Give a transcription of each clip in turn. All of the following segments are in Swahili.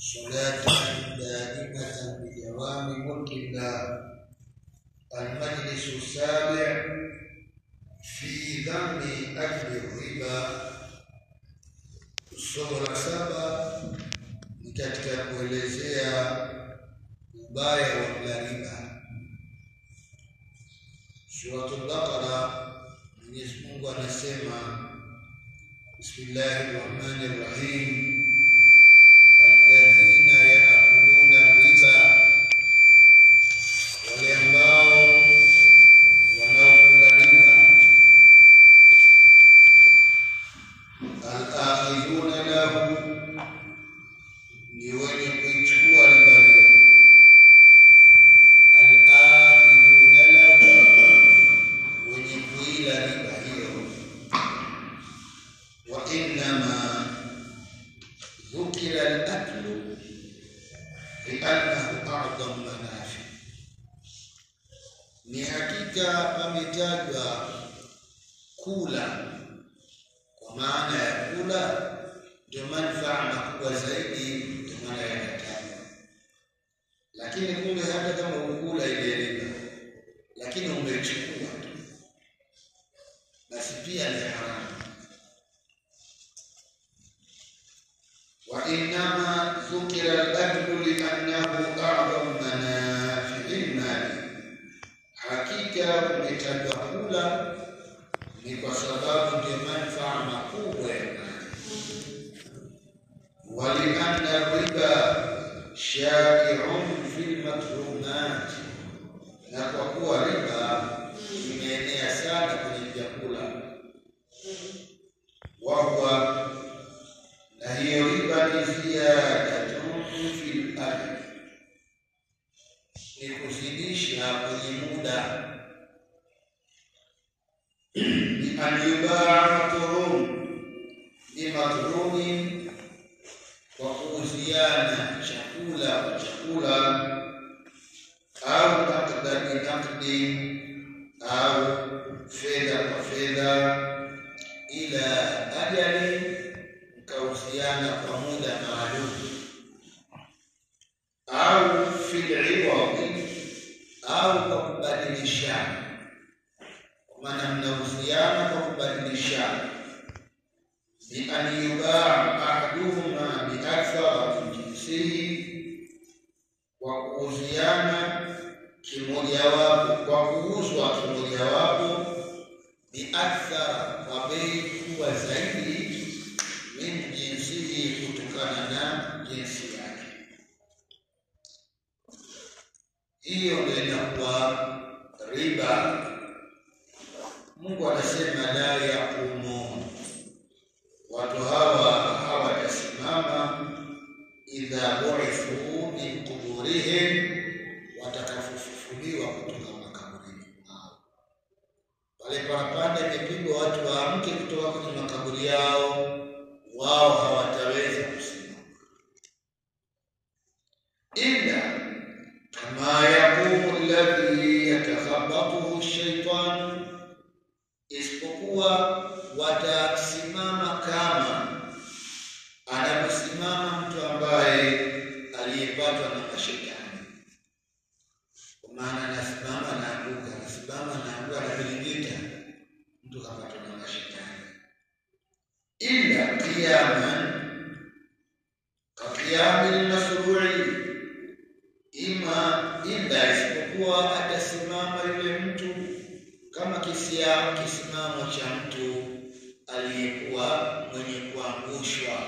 صلاة دائمة بدوام ملك الله. المجلس السابع في ذم أكل الربا. Somo la 7 ni katika kuelezea ubaya wa kula riba. Suratul Baqara, Mwenyezi Mungu anasema Bismillahirrahmanirrahim, alladhina ya'kuluna riba, wale ambao wanaokula riba, al-akhiduna lahu, ni wenye kuichukua riba hiyo. Al-akhiduna lahu, wenye kuila riba hiyo. Wa innama dhukira al-aklu li'annahu a'dhamu manafi, ni hakika pametajwa kula kwa maana ya kula ndio manufaa makubwa zaidi, ndio maana yanatajwa. Lakini kumbe hata kama ukula ile riba lakini umechukua basi pia ni haramu. Wa innama dhukira al-aklu li'annahu a'dhamu manafi'il mali, hakika kumetajwa kula ni kwa sababu ndio manufaa makubwa ya mali. Wa li'anna riba sha'i'un fil matrumat, na kwa kuwa riba imeenea sana kwenye vyakula. Wa huwa, na hiyo riba ni ziyadatun fil ajr, ni kuzidisha kwenye muda. Ni an-yubaa ni matrumi, kwa kuuziana chakula kwa chakula, au naqdi au fedha kwa fedha, ila ajali, mkauziana kwa muda maalum, au fil iwadi, au kwa kubadilishana, kwa maana mnauziana kwa kubadilishana. Bi an yubaa ahaduhuma bi akthara min jinsihi, kwa kuuziana kimojawapo, kwa kuuzwa kimojawapo, bi akthara, kwa bei kubwa zaidi, min jinsihi, kutokana na jinsi yake. Hiyo ndio inakuwa riba. Mungu anasema la yaqumun, watu hawa hawatasimama, idha bu'ithu min quburihim, watakafufuliwa kutoka makaburini mwao. Pale parapanda imepigwa watu waamke kutoka kwenye makaburi yao, wao hawataweza kusimama. Illa kama yaqumu alladhi yatakhabbathu ash-shaytan, isipokuwa watasimama kama anaposimama mtu ambaye aliyepatwa na mashetani. Kwa maana anasimama na anguka, anasimama na anguka, anavilingita, mtu kapatwa na mashetani. Illa qiyaman kaqiyamil masru'i, illa isipokuwa atasimama yule mtu kama kisimamo cha mtu aliyekuwa mwenye kuangushwa.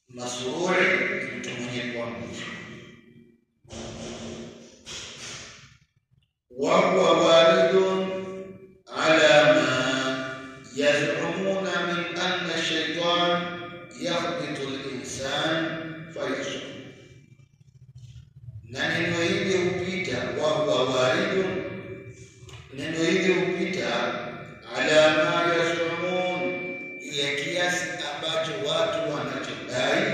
Masru'i, mtu mwenye kuangushwa. Wa huwa walidun ala ma yaz'umuna min anna ash-shaytan yakhbitu al-insan fayasqut. Na neno hili hupita, wa huwa walidun, neno hili hupita ala ma yaz'umun, ile kiasi ambacho watu wanachodai,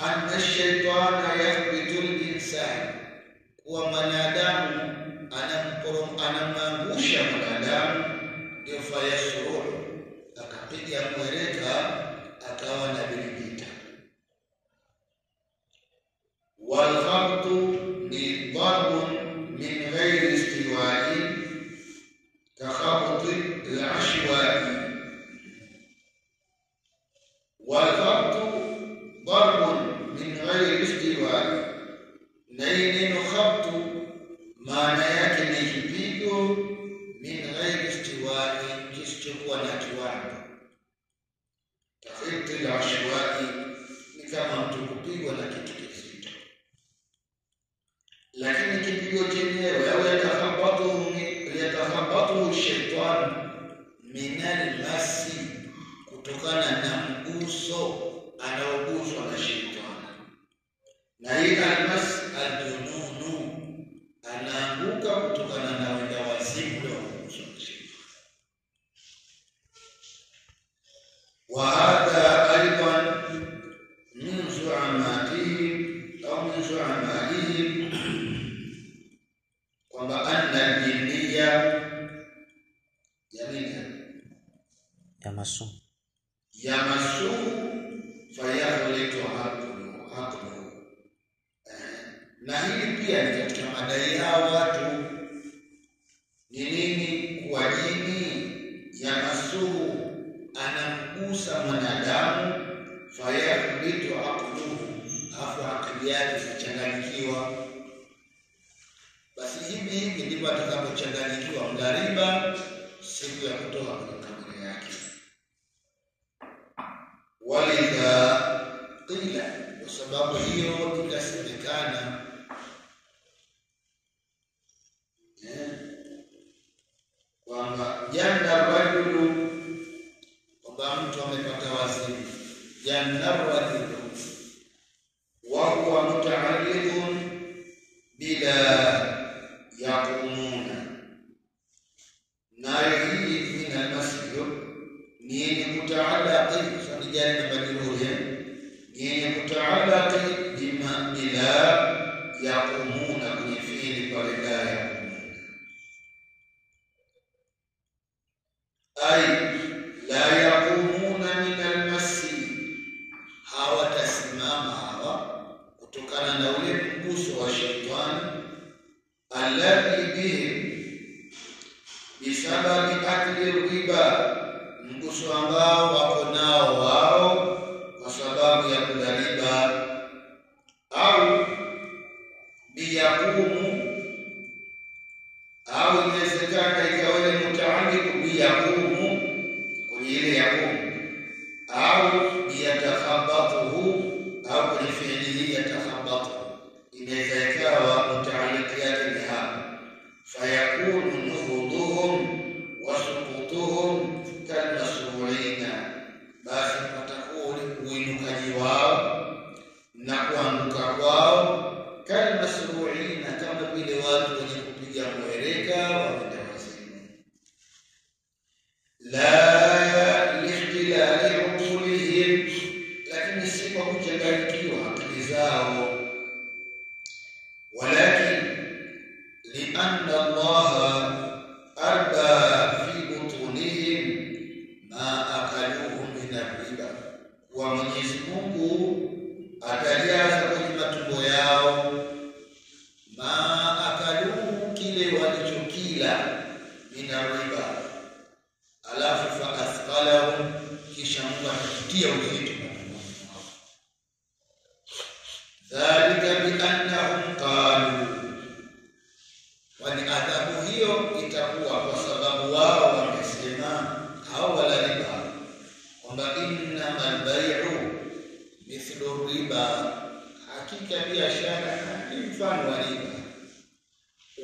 anna ash-shaytana yakhbitu al-insan, kuwa mwanadamu anamangusha mwanadamu, ndio fayasqut, akapiga mwereka akawa na bilimita. khabtu darbun min ghairi istiwa'i, na hii neno khabtu maana yake ni kipigo min ghairi istiwa'i, kisichokuwa na kiwango. Tafiti al-ashwa'i ni kama mtu kupigwa na kitu kizito, lakini kipigo chenyewe au yatakhabatu shaitan min al-masi, kutokana na mguso anaoguswa na shaitani. Na hii al-mas al-jununu, anaanguka kutokana na wenda wazimu wa mguso wa shaitani. Wa hadha aidan min zu'amatihim au min zu'amatihim, kwamba anna al-jinniya yamasu fayaghlitu aqlu. Na hili pia ni katika madai yao watu. Ni nini? Kuwa jini yamasu, anamgusa mwanadamu, fayaghlitu aqlu, afu akili yake inachanganyikiwa. Basi hivi ndivyo atakapochanganyikiwa mdariba siku ya kutoka kwenye kaburi yake. Walidha qila, kwa sababu hiyo ikasemekana kwamba janna rajulu, kwamba mtu amepata wazimu. Janna rajulu wa huwa muta'alliqun bila yaqumuna, nayo hii min al-masjid ni yenye kutaalaki, ni jani na majruhi, ni yenye kutaalaki bima bila yaqumuna, kwenye fiili pale la yaqumuna, ay la yaqumuna min al-masjid, hawatasimama hawa kutokana na ule mguso wa shaitani, alladhi bihim bisababi akli riba, mguso ambao wako nao wao kwa sababu ya kula riba, au biyaqumu, au inawezekana ikawa ile mutaaliku biyaqumu kwenye ile yaqumu, au biyatakhabatuhu, au kwenye fi'li yatakhabatu, inaweza ikawa mutaaliki yake ni hapo. Fayakunu nuhuduhum wa suqutuhum kalmasru'ina, basi patakuwa uinukaji wao na kuanguka kwao kalmasru'ina, kama vile watu wenye kupiga mwereka wawenda wazimu. La lihtilali uqulihim, lakini si kwa kuchanganyikiwa akili zao, walakin lianna Allah arba fi butunihim ma akaluhu min ar-riba, wa Mwenyezi Mungu atajaza kwenye matumbo yao ma akaluhu, kile walichokila, min ar-riba, alafu fa athqalahum, kisha Mungu atakitia uzito matumboni mwao. Dhalika biannahum qalu, wani adhabu hiyo itakuwa kwa sababu wao wamesema, hao wala riba, kwamba innamal bay'u mithlu riba, hakika biashara ni mfano wa riba.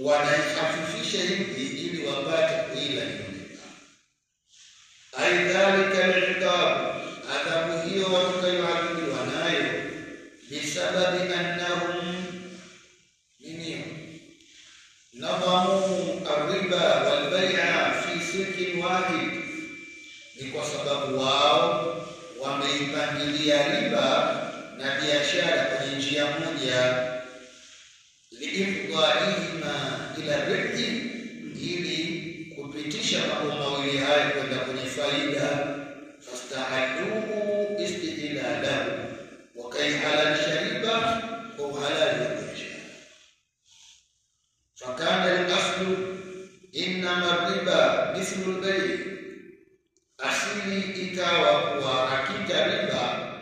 Wanaihafifisha hivi ili wapate kuila hiyo riba. Aidhalika al-iqab, adhabu hiyo watakayoadhibiwa nayo, bisababi annahum nadhamu ar-riba wal bay'a fi sirkin wahid, ni kwa sababu wao wameipangilia riba na biashara kwenye njia moja, liifdhaihima ila ribhi, ili kupitisha mambo mawili hayo kwenda kwenye faida. Fastahalluhu istidlalahu, wakaihalalisha riba kwa uhalali wa biashara. Fakana al-aslu innama riba mithlu al-bay', asili ikawa kuwa hakika riba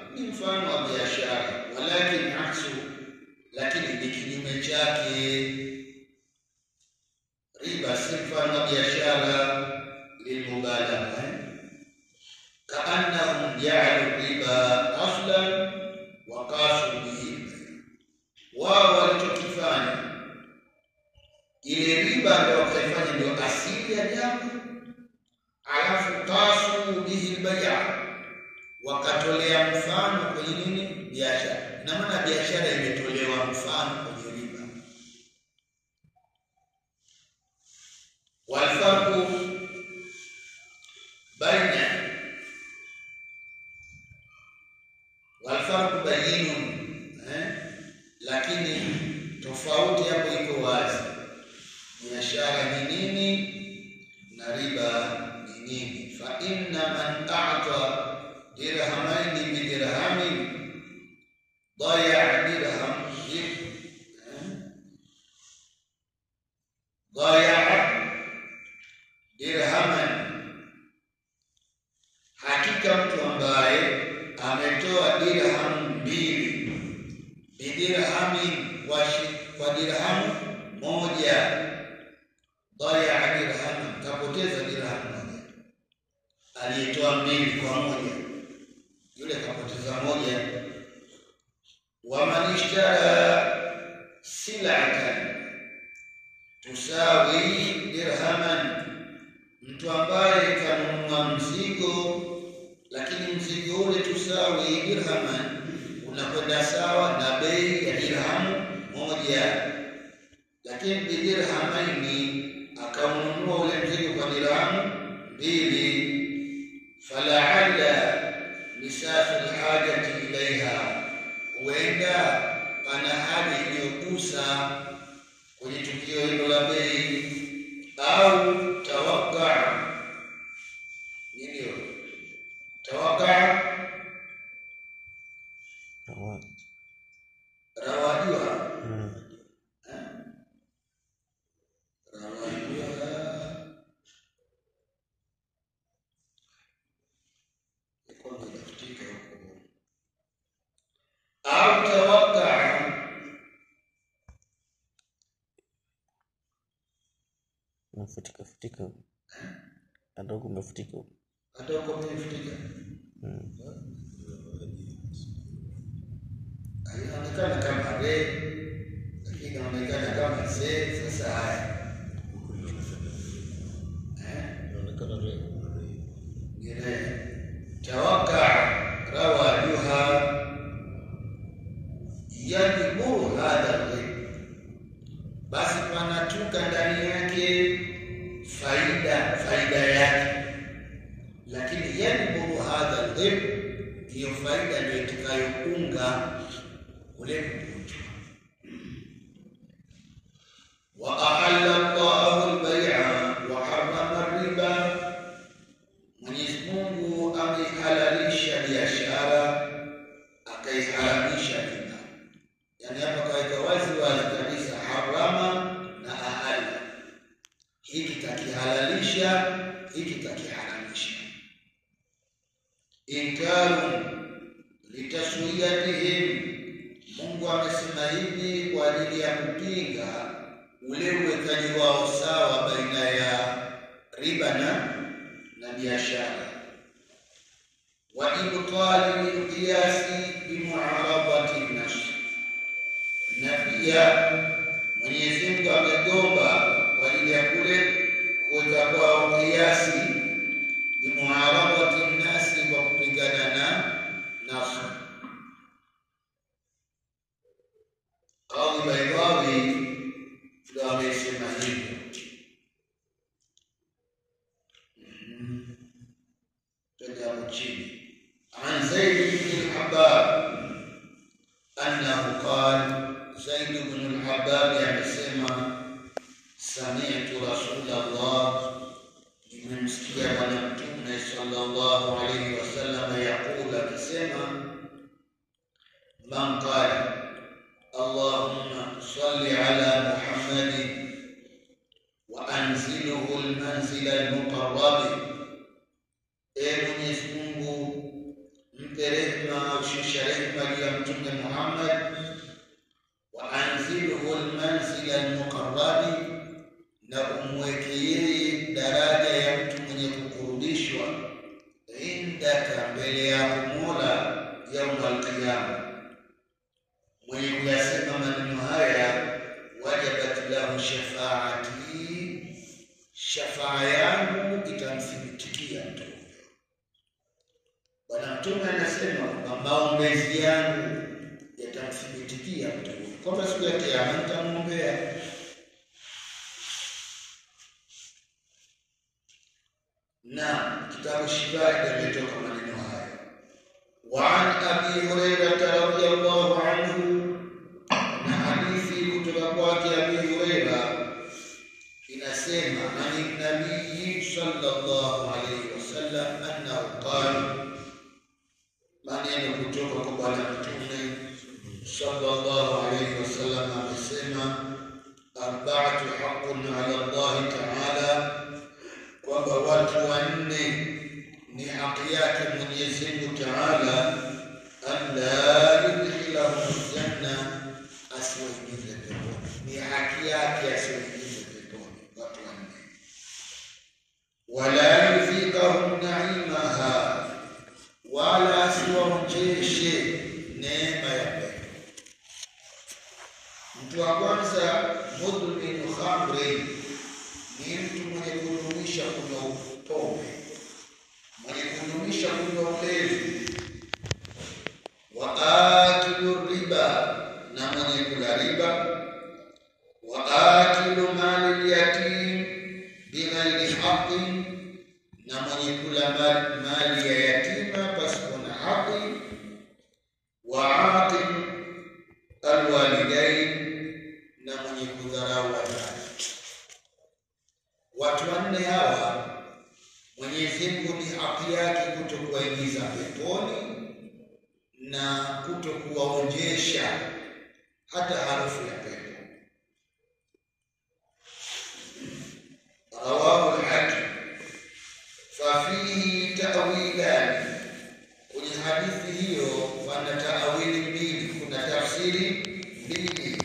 biashara. Na maana biashara imetolewa mfano kwenye riba. Walfarqu bayinun, lakini tofauti hapo iko wazi. Biashara ni nini na riba ni nini? Fa inna man a'ta dirhamaini bi dirhamin ضيع dirhaman, hakika mtu ambaye ametoa dirhamu mbili, bidirhamin, kwa dirhamu moja, ضيع dirhaman, kapoteza dirhamu moja. Aliyetoa mbili kwa moja, yule kapoteza moja. ومن اشترى سلعة تساوي درهما, mtu ambaye kanunua mzigo lakini mzigo ule tusawi dirhaman, unakwenda sawa na bei ya dirhamu moja, lakini bidirhamaini akaununua ule mzigo kwa dirhamu mbili. Fala'alla misafu alhajati ilaiha, huenda pana haja iliyogusa kwenye tukio hilo la bei, au tawaqqa. Ndio tawaqqa, rawajua au tawaqqa, umefutika adogo, umefutika inaonekana kama re, lakini inaonekana kama se. Sasa haya inaonekana re tawaqqa rawajuha yadiburu hadha al-ghib, basi panatuka ndani yake faida yake, lakini yadiburu hadha al-ghib, hiyo faida ndio itakayounga ule mpunjo. Wa ahalla Allahu al-bay'a wa harrama ar-riba, Mwenyezi Mungu amehalalisha biashara akaiharamisha riba. Yani hapa kaika wazi kabisa, harama na ahalla, hiki takihalalisha, hiki takiharamisha. Inkaru litaswiyatihim, Mungu amesema hivi kwa ajili ya kupinga ule uwekaji wao sawa baina ya riba na biashara. Wa ibtali al-qiyasi bi mu'arabati an-nas, na pia Mwenyezi Mungu amegomba kwa ajili ya kule kuweka kwao kiasi, bi mu'arabati an-nas, kwa kupingana na nafsi. Qadhi Baydawi ndio amesema hivyo. Tazama chini, an Zaid ibn al-Habab annahu qala, Zaid ibn al-Habab amesema, sami'tu Rasulullah, nimemsikia Bwana Mtume sallallahu alayhi wasallam yaqula, akisema, man qala Allahumma salli ala Muhammadin wa anzilhu al-manzila al-muqarrab, Mwenyezi Mungu mpe rehema au shusha rehema juu ya Mtume Muhammad, wa anzilhu al-manzila al-muqarrab, na umweke yeye daraja ya mtu mwenye kukurudishwa, indaka, mbele ya Mola, yaum al-qiyama. Mwenye kuyasema maneno haya, wajabat lahu shafaati, shafaa yangu itamthibitikia mtu. Bwana Mtume anasema kwamba maombezi yangu yatamthibitikia mtu huyu kwamba siku ya Kiyama nitamwombea. Na kitabu Shifaa kimetoka maneno haya. Wa an Abi Hurairah radhiyallahu anhu, na hadithi kutoka kwake Abi Hurairah inasema ani Nabii sallallahu alayhi wasallam annahu qala, maneno kutoka kwa Bwana Mtume sallallahu alayhi wasallam amesema, arba'atu haqqun ala Allah ta'ala, kwamba watu wanne ni haki yake Mwenyezi Mungu Ta'ala, alla yudkhilahum janna, asiwaingize peponi. Ni haki yake asiwaingize peponi watu wanne. Wala yudhikahum na'imaha, wala asiwaonjeshe neema ya pepo. Mtu wa kwanza, mudminu khamri, ni mtu mwenye kudumisha kunywa pombe, mwenye kudumisha kunywa ulevi. Wa akilu riba, na mwenye kula riba. Wa akilu mali yatim bighairi haqqin, na mwenye kula mali ya yatima pasipo na haki. Wa aqil alwalidain, na mwenye kudharau wazazi. Watu wanne hawa Mwenyezi Mungu ni haki yake kutokuwaingiza peponi na kutokuwaonjesha hata harufu ya pepo. Rawahu al-Hakim. Fafihi ta'wilan, kwenye hadithi hiyo pana ta'wili mbili, kuna tafsiri mbili.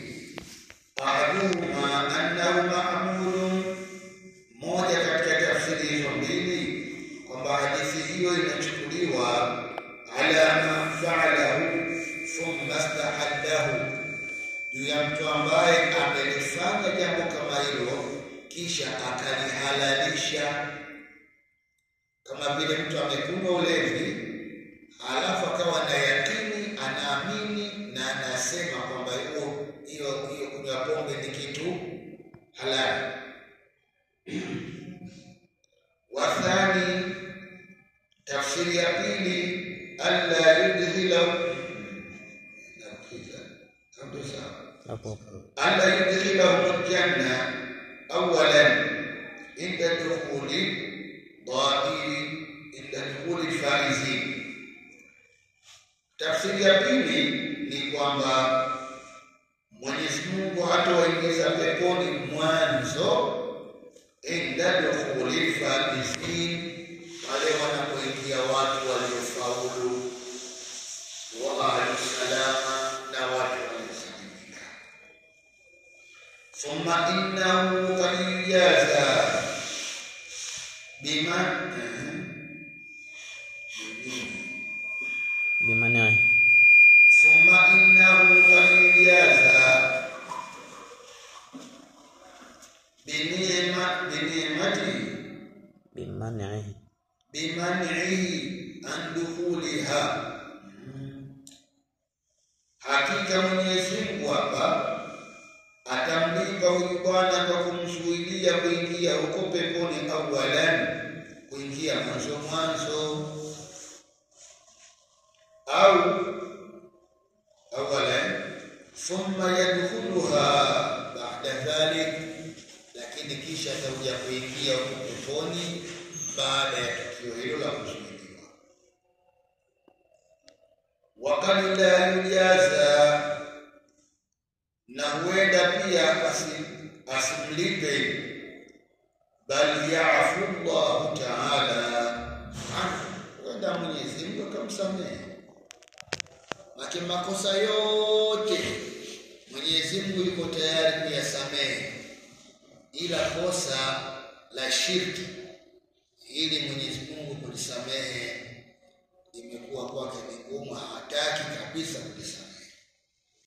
Ahaduhuma annahu ma'mulun, moja katika tafsiri hizo mbili kwamba hadithi hiyo inachukuliwa ala ma fa'alahu thumma istahaddahu, juu ya mtu ambaye amelifanya jambo kama hilo kisha akalihalalisha. Kama vile mtu amekunywa ulevi alafu akawa na yakini, anaamini na anasema kwamba hiyo kunywa pombe ni kitu halali. Wathani, tafsiri ya pili, alla yudkhilahu, alla yudkhilahu janna awalan inda dukhuli dhairi, inda dukhuli faizin. Tafsiri ya pili ni kwamba Mwenyezi Mungu hatawaingiza peponi mwanzo, inda dukhuli faizin, wale wanapoingia watu waliofaulu, wa ahlu salama, na watu waliosalimika. Thumma innahu qad yujaza bimani. Thumma innahu qad yujaza bimanihi an dukhuliha. Hakika Mwenyezi Mungu hapa atamlipa huyu bwana kwa kumzuilia kuingia huko peponi, awalan, kuingia mwanzo, au awalan thumma yadkhuluha ba'da dhalik, lakini kisha atakuja kuingia huko peponi baada ya tukio hilo la kuzuiliwa. Wakati la yujaza, na huenda pia asimlipe, bali ya'fu Allah ta'ala anhu, huenda Mwenyezi Mungu akamsamehe. Maki makosa yote Mwenyezi Mungu yuko tayari kuyasamehe, ila kosa la shirki ili Mwenyezi Mungu kulisamehe imekuwa kwake ni ngumu, hataki kabisa kulisamehe.